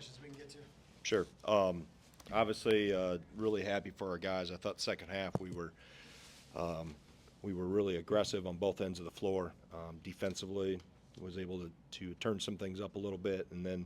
questions we can get to? Sure. Obviously, really happy for our guys. I thought second half we were really aggressive on both ends of the floor. Defensively, was able to turn some things up a little bit, and then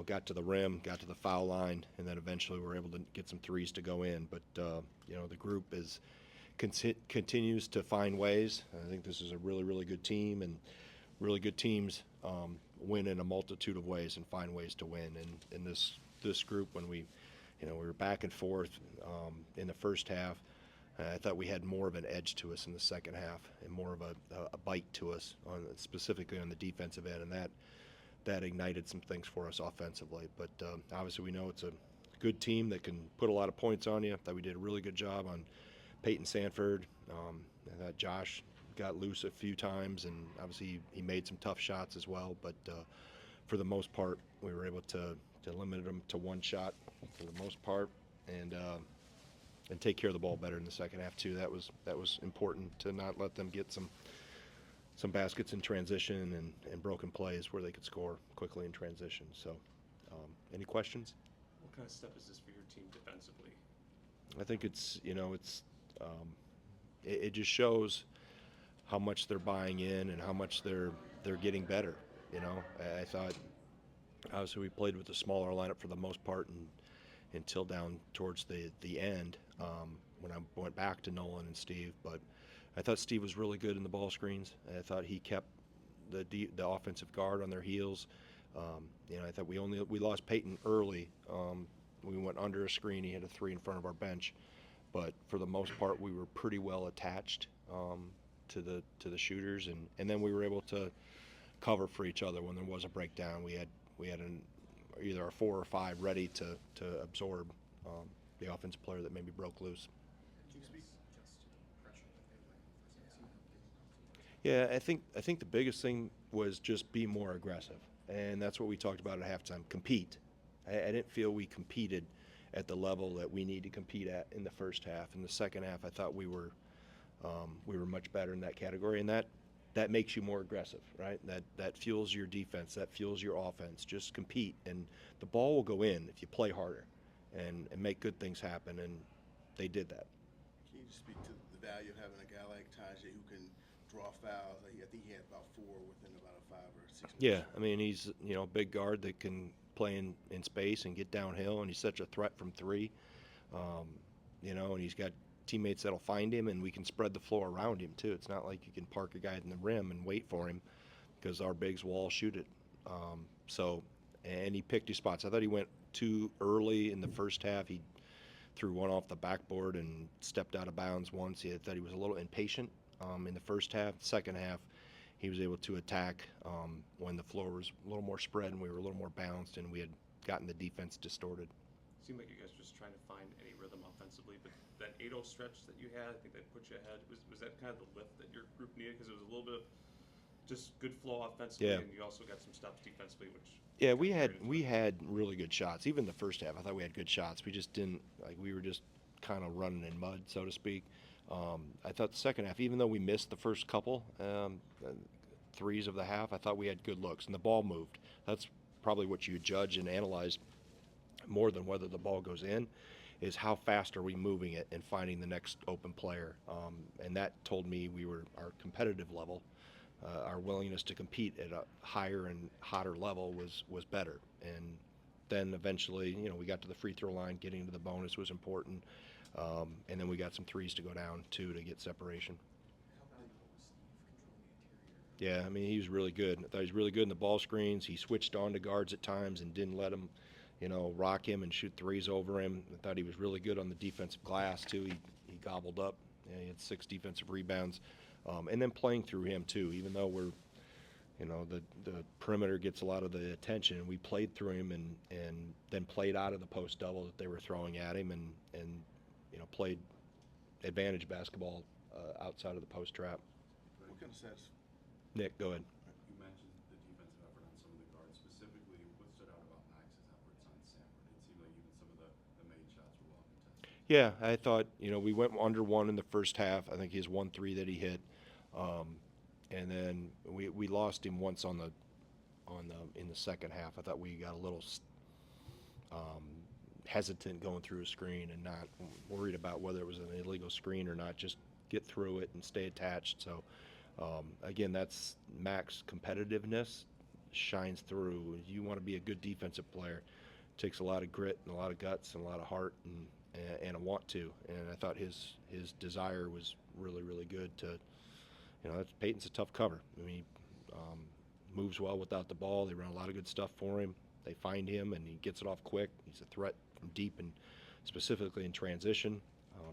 got to the rim, got to the foul line, and then eventually were able to get some threes to go in. But the group continues to find ways. I think this is a really, really good team, and really good teams win in a multitude of ways and find ways to win. And in this group, when we were back and forth in the first half, I thought we had more of an edge to us in the second half and more of a bite to us, specifically on the defensive end, and that ignited some things for us offensively. But obviously we know it's a good team that can put a lot of points on you. I thought we did a really good job on Peyton Sanford. I thought Josh got loose a few times, and obviously he made some tough shots as well. But for the most part, we were able to limit them to one shot for the most part, and take care of the ball better in the second half too. That was important to not let them get some baskets in transition and broken plays where they could score quickly in transition. So, any questions? What kind of step is this for your team defensively? I think it just shows how much they're buying in and how much they're getting better. I thought obviously we played with a smaller lineup for the most part until down towards the end when I went back to Nolan and Steve. But I thought Steve was really good in the ball screens. I thought he kept the offensive guard on their heels. I thought we lost Peyton early. We went under a screen. He had a three in front of our bench, but for the most part, we were pretty well attached to the shooters, and then we were able to cover for each other when there was a breakdown. We had either a 4 or 5 ready to absorb the offensive player that maybe broke loose. Can you speak just to the pressure that they were Yeah, I think the biggest thing was just be more aggressive, and that's what we talked about at halftime. Compete. I didn't feel we competed at the level that we need to compete at in the first half. In the second half, I thought we were much better in that category, and that makes you more aggressive, right? That fuels your defense, that fuels your offense. Just compete, and the ball will go in if you play harder and make good things happen, and they did that. Can you just speak to the value of having a guy like Tajay who can draw fouls? I think he had about 4 within about a 5 or 6 minutes. Yeah, I mean, he's a big guard that can play in space and get downhill, and he's such a threat from 3. And he's got teammates that'll find him, and we can spread the floor around him too. It's not like you can park a guy in the rim and wait for him, because our bigs will all shoot it. And he picked his spots. I thought he went too early in the first half. He threw one off the backboard and stepped out of bounds once. I thought he was a little impatient in the first half. Second half, he was able to attack when the floor was a little more spread and we were a little more balanced, and we had gotten the defense distorted. It seemed like you guys were just trying to find any rhythm offensively, but that 8-0 stretch that you had, I think that put you ahead. Was that kind of the lift that your group needed? Because it was a little bit of just good flow offensively, and you also got some stops defensively, which... Yeah, we had really good shots. Even the first half, I thought we had good shots. We just didn't, we were just kind of running in mud, so to speak. I thought the second half, even though we missed the first couple threes of the half, I thought we had good looks, and the ball moved. That's probably what you judge and analyze more than whether the ball goes in, is how fast are we moving it and finding the next open player. And that told me our competitive level, our willingness to compete at a higher and hotter level was better. And then eventually, we got to the free throw line. Getting to the bonus was important. And then we got some threes to go down too to get separation. How valuable was Steve controlling the interior? Yeah, I mean, he was really good. I thought he was really good in the ball screens. He switched on to guards at times and didn't let them, rock him and shoot threes over him. I thought he was really good on the defensive glass too. He gobbled up. He had 6 defensive rebounds. And then playing through him too, even though the perimeter gets a lot of the attention, we played through him and then played out of the post double that they were throwing at him and played advantage basketball outside of the post trap. What kind of stats? Nick, go ahead. You mentioned the defensive effort on some of the guards. Specifically, what stood out about Max's efforts on Sanford? It seemed like even some of the made shots were well contested. Yeah, I thought, we went under 1 in the first half. I think he has 1 3 that he hit. And then we lost him once on in the second half. I thought we got a little hesitant going through a screen and not worried about whether it was an illegal screen or not. Just get through it and stay attached. So again, that's Mac's competitiveness shines through. You want to be a good defensive player. It takes a lot of grit and a lot of guts and a lot of heart and a want to. And I thought his desire was really, really good to, Peyton's a tough cover. I mean, he moves well without the ball. They run a lot of good stuff for him. They find him, and he gets it off quick. He's a threat from deep and specifically in transition.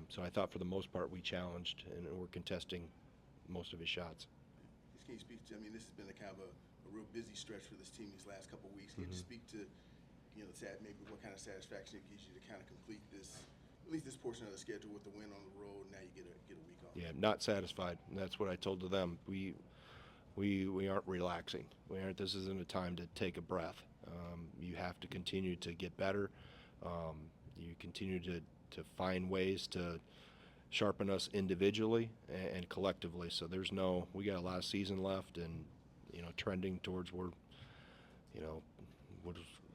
So I thought for the most part we challenged and were contesting most of his shots. Can you speak to, this has been a kind of a real busy stretch for this team these last couple of weeks. Can you just speak to, maybe what kind of satisfaction it gives you to kind of complete this, at least this portion of the schedule with the win on the road, and now you get a week off? Yeah, not satisfied. And that's what I told to them. We aren't relaxing. This isn't a time to take a breath. You have to continue to get better. You continue to find ways to sharpen us individually and collectively. So we got a lot of season left, and trending towards we'll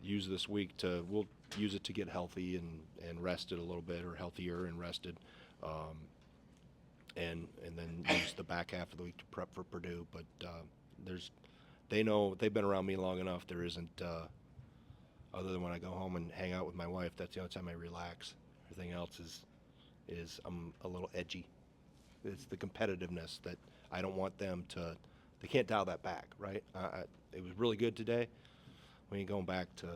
use this week we'll use it to get healthy and rested a little bit, or healthier and rested, and then use the back half of the week to prep for Purdue. But they know, they've been around me long enough. There isn't other than when I go home and hang out with my wife, that's the only time I relax. Everything else is I'm a little edgy. It's the competitiveness that I don't want them to. They can't dial that back, right? It was really good today. We ain't going back to,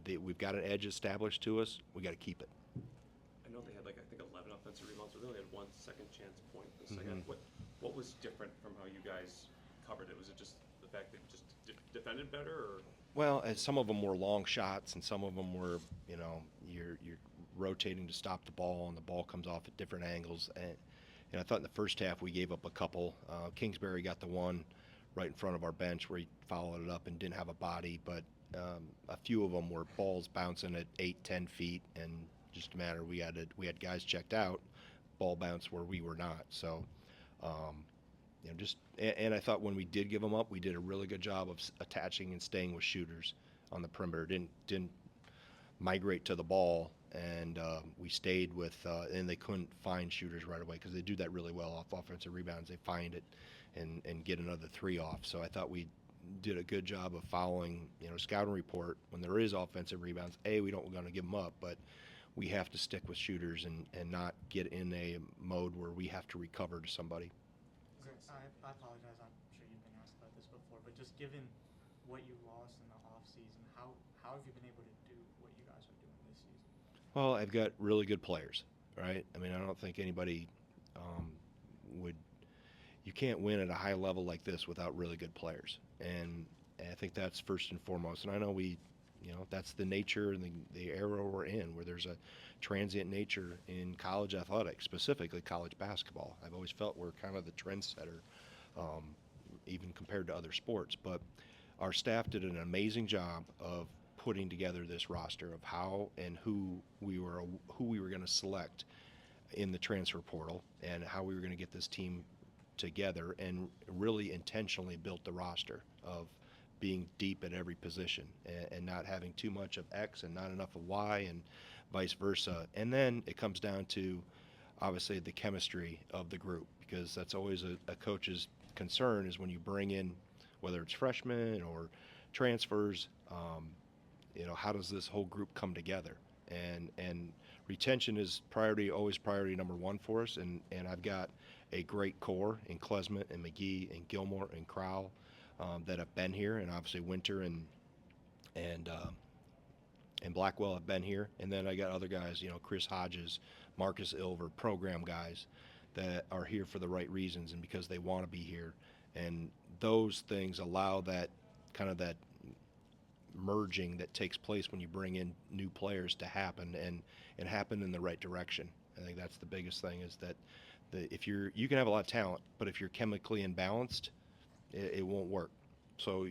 we've got an edge established to us. We got to keep it. I know they had 11 offensive rebounds, but they only had 1 second chance point in the second. What was different from how you guys covered it? Was it just the fact that you just defended better, or? Well, and some of them were long shots, and some of them were, you're rotating to stop the ball, and the ball comes off at different angles. And I thought in the first half we gave up a couple. Kingsbury got the one right in front of our bench where he followed it up and didn't have a body, but a few of them were balls bouncing at 8-10 feet, and just a matter we had guys checked out, ball bounced where we were not. So and I thought when we did give them up, we did a really good job of attaching and staying with shooters on the perimeter. Didn't migrate to the ball, and we stayed with and they couldn't find shooters right away, because they do that really well off offensive rebounds. They find it and get another 3 off. So I thought we did a good job of following, scouting report. When there is offensive rebounds, we're going to give them up, but we have to stick with shooters and not get in a mode where we have to recover to somebody. I apologize, I'm sure you've been asked about this before, but just given what you lost in the offseason, how have you been able to do what you guys are doing this season? Well, I've got really good players, right? I don't think anybody you can't win at a high level like this without really good players. And I think that's first and foremost. And I know that's the nature and the era we're in, where there's a transient nature in college athletics, specifically college basketball. I've always felt we're kind of the trendsetter, even compared to other sports. But our staff did an amazing job of putting together this roster of how and who we were going to select in the transfer portal, and how we were going to get this team together, and really intentionally built the roster of being deep at every position, and not having too much of X and not enough of Y, and vice versa. And then it comes down to, obviously, the chemistry of the group, because that's always a coach's concern, is when you bring in, whether it's freshmen or transfers, how does this whole group come together? And retention is always priority number 1 for us, and I've got a great core in Klesmet and McGee and Gilmore and Crowell that have been here, and obviously Winter and Blackwell have been here. And then I got other guys, Chris Hodges, Marcus Ilver, program guys that are here for the right reasons and because they want to be here. And those things allow that kind of that merging that takes place when you bring in new players to happen, and happen in the right direction. I think that's the biggest thing, is that if you can have a lot of talent, but if you're chemically imbalanced, it won't work. So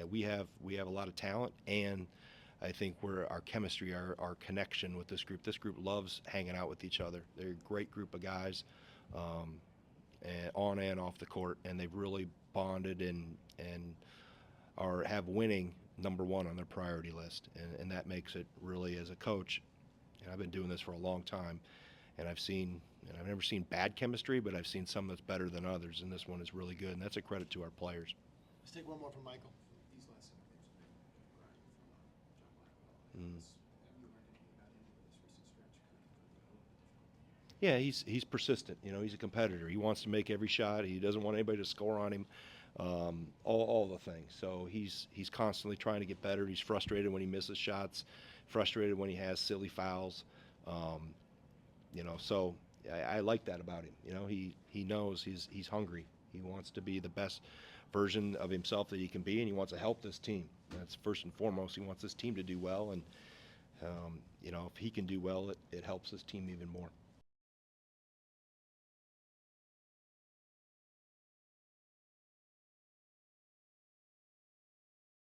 we have a lot of talent, and I think our chemistry, our connection with this group loves hanging out with each other. They're a great group of guys, and on and off the court, and they've really bonded and have winning number one on their priority list, and that makes it really, as a coach, and I've been doing this for a long time, and I've never seen bad chemistry, but I've seen some that's better than others, and this one is really good, and that's a credit to our players. Let's take one more from Michael. These last 7 games have been grind from John Blackwell. Mm. Have you learned anything about him over this recent stretch? Yeah, he's persistent. He's a competitor. He wants to make every shot. He doesn't want anybody to score on him. All the things. So he's constantly trying to get better. He's frustrated when he misses shots, frustrated when he has silly fouls. So I like that about him. He knows he's hungry. He wants to be the best version of himself that he can be, and he wants to help this team. That's first and foremost. He wants this team to do well, and if he can do well, it helps this team even more.